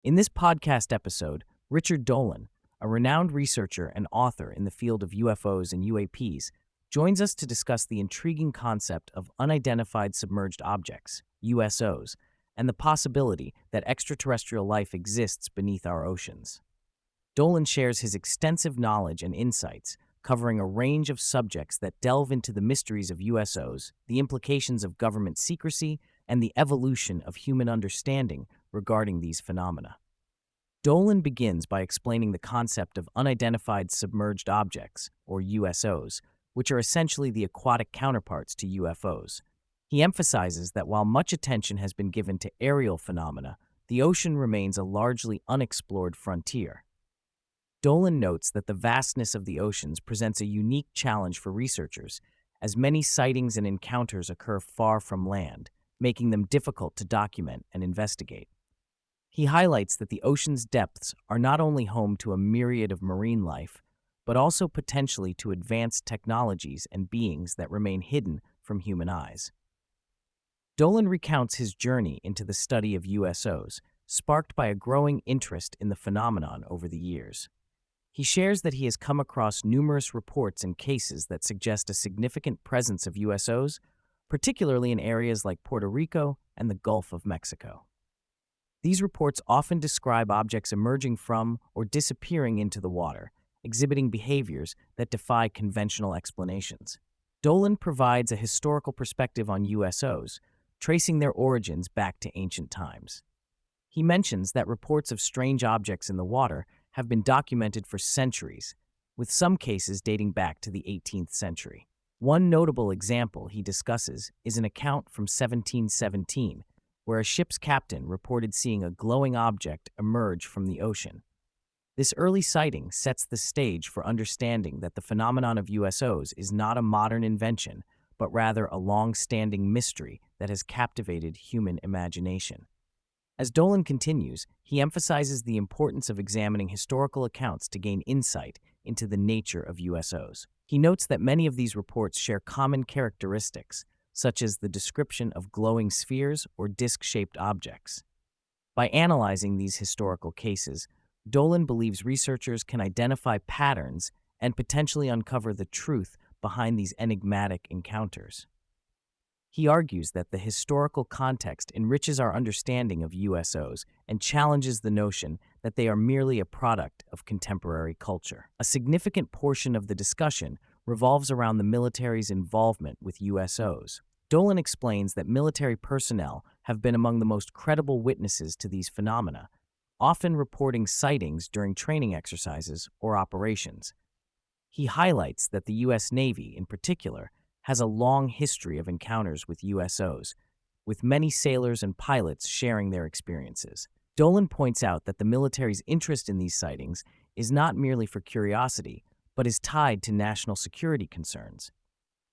In this podcast episode, Richard Dolan, a renowned researcher and author in the field of UFOs and UAPs, joins us to discuss the intriguing concept of unidentified submerged objects, USOs, and the possibility that extraterrestrial life exists beneath our oceans. Dolan shares his extensive knowledge and insights, covering a range of subjects that delve into the mysteries of USOs, the implications of government secrecy, and the evolution of human understanding regarding these phenomena. Dolan begins by explaining the concept of unidentified submerged objects, or USOs, which are essentially the aquatic counterparts to UFOs. He emphasizes that while much attention has been given to aerial phenomena, the ocean remains a largely unexplored frontier. Dolan notes that the vastness of the oceans presents a unique challenge for researchers, as many sightings and encounters occur far from land, making them difficult to document and investigate. He highlights that the ocean's depths are not only home to a myriad of marine life, but also potentially to advanced technologies and beings that remain hidden from human eyes. Dolan recounts his journey into the study of USOs, sparked by a growing interest in the phenomenon over the years. He shares that he has come across numerous reports and cases that suggest a significant presence of USOs, particularly in areas like Puerto Rico and the Gulf of Mexico. These reports often describe objects emerging from or disappearing into the water, exhibiting behaviors that defy conventional explanations. Dolan provides a historical perspective on USOs, tracing their origins back to ancient times. He mentions that reports of strange objects in the water have been documented for centuries, with some cases dating back to the 18th century. One notable example he discusses is an account from 1717, where a ship's captain reported seeing a glowing object emerge from the ocean. This early sighting sets the stage for understanding that the phenomenon of USOs is not a modern invention, but rather a long-standing mystery that has captivated human imagination. As Dolan continues, he emphasizes the importance of examining historical accounts to gain insight into the nature of USOs. He notes that many of these reports share common characteristics, such as the description of glowing spheres or disc-shaped objects. By analyzing these historical cases, Dolan believes researchers can identify patterns and potentially uncover the truth behind these enigmatic encounters. He argues that the historical context enriches our understanding of USOs and challenges the notion that they are merely a product of contemporary culture. A significant portion of the discussion revolves around the military's involvement with USOs. Dolan explains that military personnel have been among the most credible witnesses to these phenomena, often reporting sightings during training exercises or operations. He highlights that the U.S. Navy, in particular, has a long history of encounters with USOs, with many sailors and pilots sharing their experiences. Dolan points out that the military's interest in these sightings is not merely for curiosity, but is tied to national security concerns.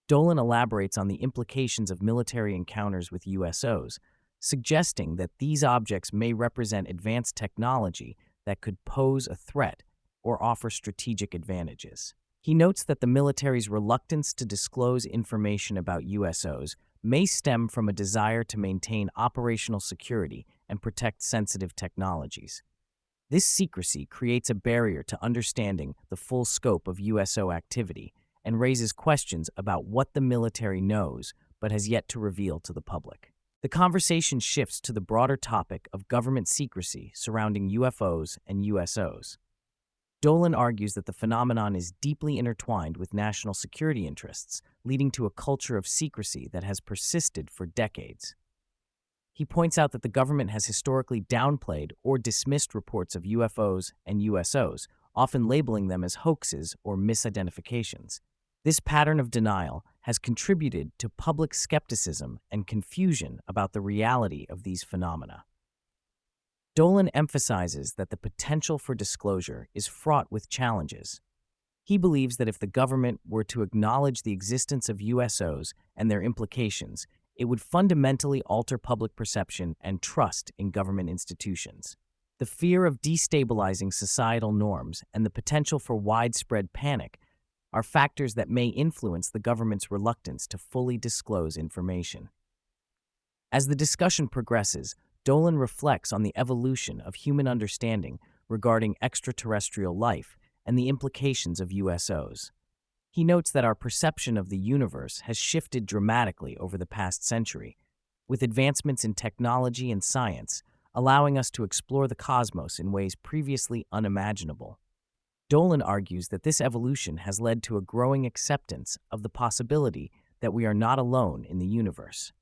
Dolan elaborates on the implications of military encounters with USOs, suggesting that these objects may represent advanced technology that could pose a threat or offer strategic advantages. He notes that the military's reluctance to disclose information about USOs may stem from a desire to maintain operational security and protect sensitive technologies. This secrecy creates a barrier to understanding the full scope of USO activity and raises questions about what the military knows but has yet to reveal to the public. The conversation shifts to the broader topic of government secrecy surrounding UFOs and USOs. Dolan argues that the phenomenon is deeply intertwined with national security interests, leading to a culture of secrecy that has persisted for decades. He points out that the government has historically downplayed or dismissed reports of UFOs and USOs, often labeling them as hoaxes or misidentifications. This pattern of denial has contributed to public skepticism and confusion about the reality of these phenomena. Dolan emphasizes that the potential for disclosure is fraught with challenges. He believes that if the government were to acknowledge the existence of USOs and their implications, it would fundamentally alter public perception and trust in government institutions. The fear of destabilizing societal norms and the potential for widespread panic are factors that may influence the government's reluctance to fully disclose information. As the discussion progresses, Dolan reflects on the evolution of human understanding regarding extraterrestrial life and the implications of USOs. He notes that our perception of the universe has shifted dramatically over the past century, with advancements in technology and science allowing us to explore the cosmos in ways previously unimaginable. Dolan argues that this evolution has led to a growing acceptance of the possibility that we are not alone in the universe.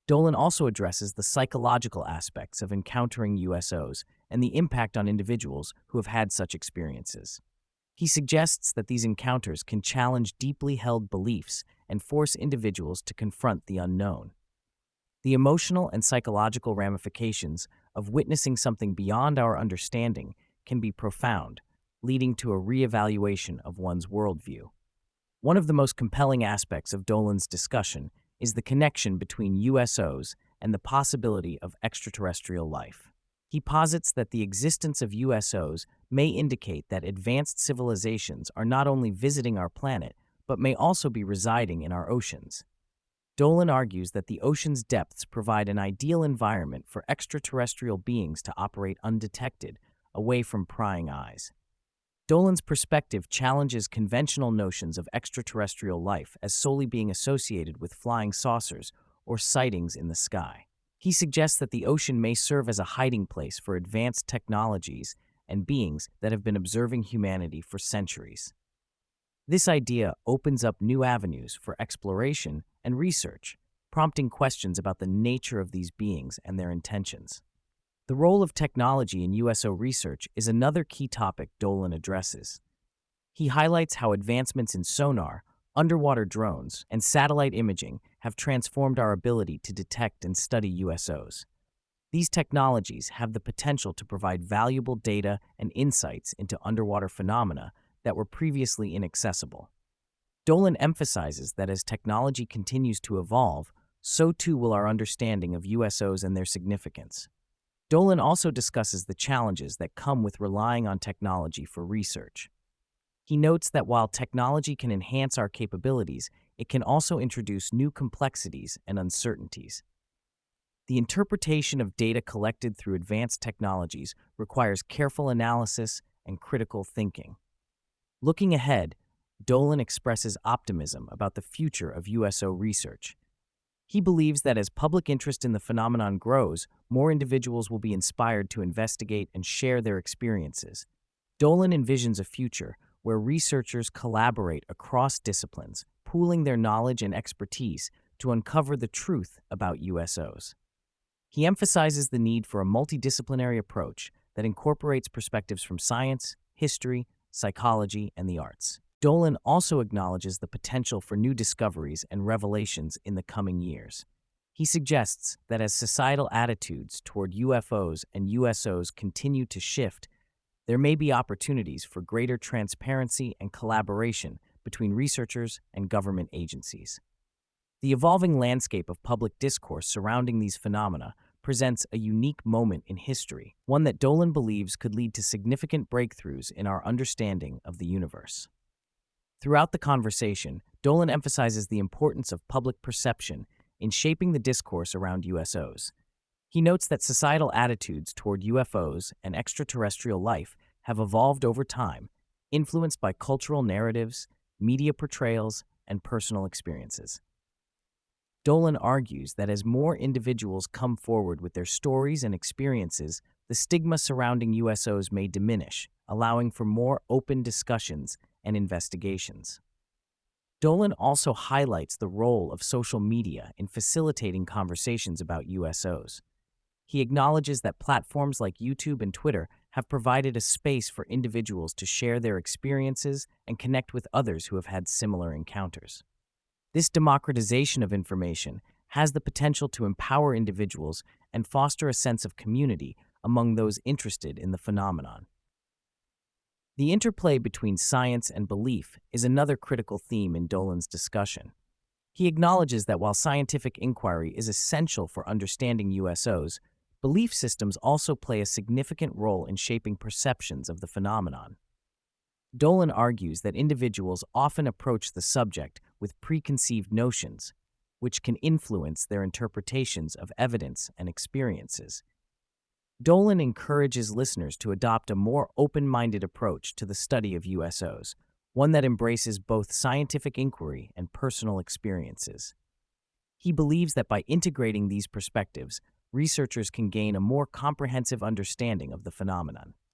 Dolan also addresses the psychological aspects of encountering USOs and the impact on individuals who have had such experiences. He suggests that these encounters can challenge deeply held beliefs and force individuals to confront the unknown. The emotional and psychological ramifications of witnessing something beyond our understanding can be profound, leading to a reevaluation of one's worldview. One of the most compelling aspects of Dolan's discussion is the connection between USOs and the possibility of extraterrestrial life. He posits that the existence of USOs may indicate that advanced civilizations are not only visiting our planet, but may also be residing in our oceans. Dolan argues that the ocean's depths provide an ideal environment for extraterrestrial beings to operate undetected, away from prying eyes. Dolan's perspective challenges conventional notions of extraterrestrial life as solely being associated with flying saucers or sightings in the sky. He suggests that the ocean may serve as a hiding place for advanced technologies and beings that have been observing humanity for centuries. This idea opens up new avenues for exploration and research, prompting questions about the nature of these beings and their intentions. The role of technology in USO research is another key topic Dolan addresses. He highlights how advancements in sonar, underwater drones, and satellite imaging have transformed our ability to detect and study USOs. These technologies have the potential to provide valuable data and insights into underwater phenomena that were previously inaccessible. Dolan emphasizes that as technology continues to evolve, so too will our understanding of USOs and their significance. Dolan also discusses the challenges that come with relying on technology for research. He notes that while technology can enhance our capabilities, it can also introduce new complexities and uncertainties. The interpretation of data collected through advanced technologies requires careful analysis and critical thinking. Looking ahead, Dolan expresses optimism about the future of USO research. He believes that as public interest in the phenomenon grows, more individuals will be inspired to investigate and share their experiences. Dolan envisions a future where researchers collaborate across disciplines, pooling their knowledge and expertise to uncover the truth about USOs. He emphasizes the need for a multidisciplinary approach that incorporates perspectives from science, history, psychology, and the arts. Dolan also acknowledges the potential for new discoveries and revelations in the coming years. He suggests that as societal attitudes toward UFOs and USOs continue to shift, there may be opportunities for greater transparency and collaboration between researchers and government agencies. The evolving landscape of public discourse surrounding these phenomena presents a unique moment in history, one that Dolan believes could lead to significant breakthroughs in our understanding of the universe. Throughout the conversation, Dolan emphasizes the importance of public perception in shaping the discourse around USOs. He notes that societal attitudes toward UFOs and extraterrestrial life have evolved over time, influenced by cultural narratives, media portrayals, and personal experiences. Dolan argues that as more individuals come forward with their stories and experiences, the stigma surrounding USOs may diminish, allowing for more open discussions and investigations. Dolan also highlights the role of social media in facilitating conversations about USOs. He acknowledges that platforms like YouTube and Twitter have provided a space for individuals to share their experiences and connect with others who have had similar encounters. This democratization of information has the potential to empower individuals and foster a sense of community among those interested in the phenomenon. The interplay between science and belief is another critical theme in Dolan's discussion. He acknowledges that while scientific inquiry is essential for understanding USOs, belief systems also play a significant role in shaping perceptions of the phenomenon. Dolan argues that individuals often approach the subject with preconceived notions, which can influence their interpretations of evidence and experiences. Dolan encourages listeners to adopt a more open-minded approach to the study of USOs, one that embraces both scientific inquiry and personal experiences. He believes that by integrating these perspectives, researchers can gain a more comprehensive understanding of the phenomenon.